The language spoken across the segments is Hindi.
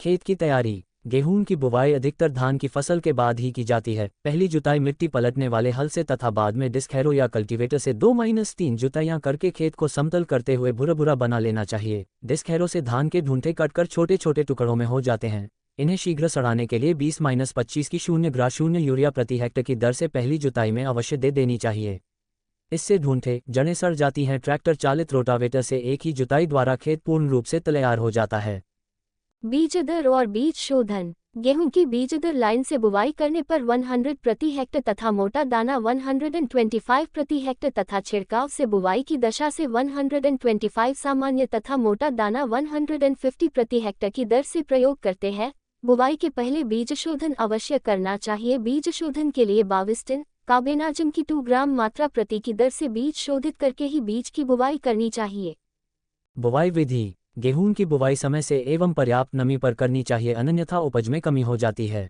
खेत की तैयारी। गेहूं की बुवाई अधिकतर धान की फसल के बाद ही की जाती है। पहली जुताई मिट्टी पलटने वाले हल से तथा बाद में डिस्क हैरो या कल्टीवेटर से 2-3 जुताइयां करके खेत को समतल करते हुए भुरा भुरा बना लेना चाहिए। डिस्क हैरो से धान के ढूंढे कटकर छोटे छोटे टुकड़ों में हो जाते हैं। इन्हें शीघ्र सड़ाने के लिए 20-25 की 0 यूरिया प्रति हेक्टर की दर से पहली जुताई में अवश्य दे देनी चाहिए। इससे ढूंढे जड़ें सड़ जाती हैं। ट्रैक्टर चालित रोटावेटर से एक ही जुताई द्वारा खेत पूर्ण रूप से तैयार हो जाता है। बीज दर और बीज शोधन। गेहूं की बीज दर लाइन से बुवाई करने पर 100 प्रति हेक्टर तथा मोटा दाना 125 प्रति हेक्टर तथा छिड़काव से बुवाई की दशा से 125 सामान्य तथा मोटा दाना 150 प्रति हेक्टर की दर से प्रयोग करते हैं। बुवाई के पहले बीज शोधन अवश्य करना चाहिए। बीज शोधन के लिए बाविस्टिन कार्बेनाजम की 2 ग्राम मात्रा प्रति की दर से बीज शोधित करके ही बीज की बुवाई करनी चाहिए। बुवाई विधि। गेहूं की बुवाई समय से एवं पर्याप्त नमी पर करनी चाहिए, अन्यथा उपज में कमी हो जाती है।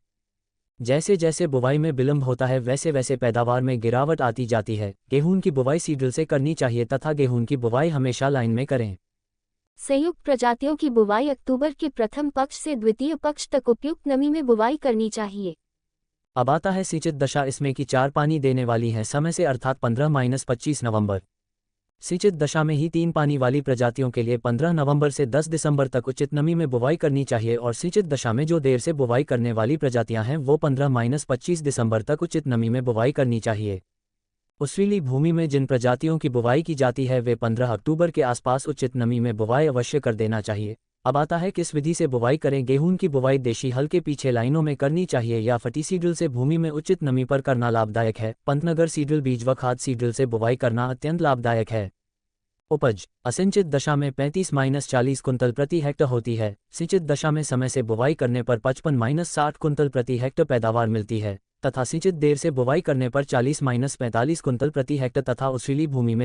जैसे जैसे बुवाई में विलंब होता है वैसे वैसे पैदावार में गिरावट आती जाती है। गेहूं की बुवाई सीड्रिल से करनी चाहिए तथा गेहूं की बुवाई हमेशा लाइन में करें। संयुक्त प्रजातियों की बुवाई अक्टूबर के प्रथम पक्ष से द्वितीय पक्ष तक उपयुक्त नमी में बुवाई करनी चाहिए। अब आता है सिंचित दशा। इसमें की 4 पानी देने वाली है समय से, अर्थात 15-25 नवंबर। सिंचित दशा में ही 3 पानी वाली प्रजातियों के लिए 15 नवंबर से 10 दिसंबर तक उचित नमी में बुवाई करनी चाहिए और सिंचित दशा में जो देर से बुवाई करने वाली प्रजातियां हैं वो 15-25 दिसंबर तक उचित नमी में बुवाई करनी चाहिए। उस्वीली भूमि में जिन प्रजातियों की बुवाई की जाती है वे 15 अक्टूबर के आसपास उचित नमी में बुवाई अवश्य कर देना चाहिए। अब आता है किस विधि से बुवाई करें। गेहूं की बुवाई देशी हल के पीछे लाइनों में करनी चाहिए या फटी सीड्रिल से भूमि में उचित नमी पर करना लाभदायक है। पंतनगर सीड्रिल बीज व खाद सीड्रिल से बुवाई करना अत्यंत लाभदायक है। उपज। असिंचित दशा में 35-40 कुंतल प्रति हेक्टर होती है। सिंचित दशा में समय से बुवाई करने पर 55-60 कुंतल प्रति हेक्टर पैदावार मिलती है तथा सिंचित देर से बुवाई करने पर 40-45 कुंतल प्रति हेक्टर तथा उस्वीली भूमि में